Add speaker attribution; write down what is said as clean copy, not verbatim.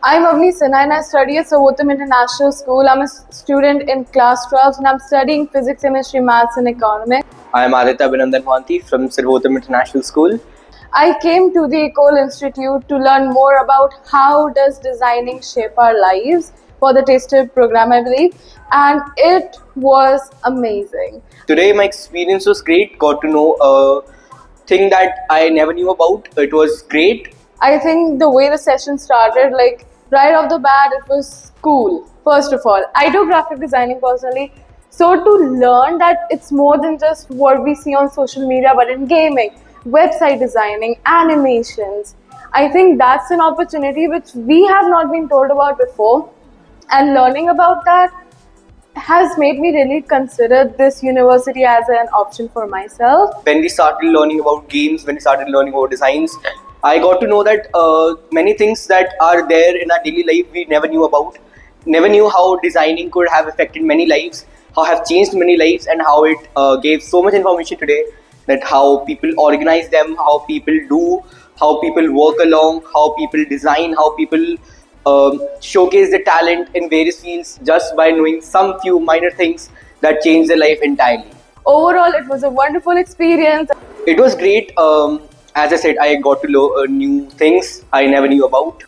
Speaker 1: I'm Avni Sinha and I study at Sarvottam International School. I'm a student in class 12 and I'm studying physics, chemistry, maths and economics.
Speaker 2: I am Aditya Abhinandan from Sarvottam International School.
Speaker 1: I came to the École Institute to learn more about how does designing shape our lives for the taster program, I believe, and it was amazing.
Speaker 2: Today my experience was great. Got to know a thing that I never knew about. It was great.
Speaker 1: I think the way the session started, like right off the bat, it was cool. First of all, I do graphic designing personally, so to learn that it's more than just what we see on social media, but in gaming, website designing, animations, I think that's an opportunity which we have not been told about before, and learning about that has made me really consider this university as an option for myself.
Speaker 2: When we started learning about games, when we started learning about designs, I got to know that many things that are there in our daily life we never knew about. Never knew how designing could have affected many lives, how have changed many lives, and how it gave so much information today. That how people organize them, how people do, how people work along, how people design, how people showcase their talent in various fields just by knowing some few minor things that change their life entirely.
Speaker 1: Overall, it was a wonderful experience.
Speaker 2: It was great. As I said, I got to know new things I never knew about.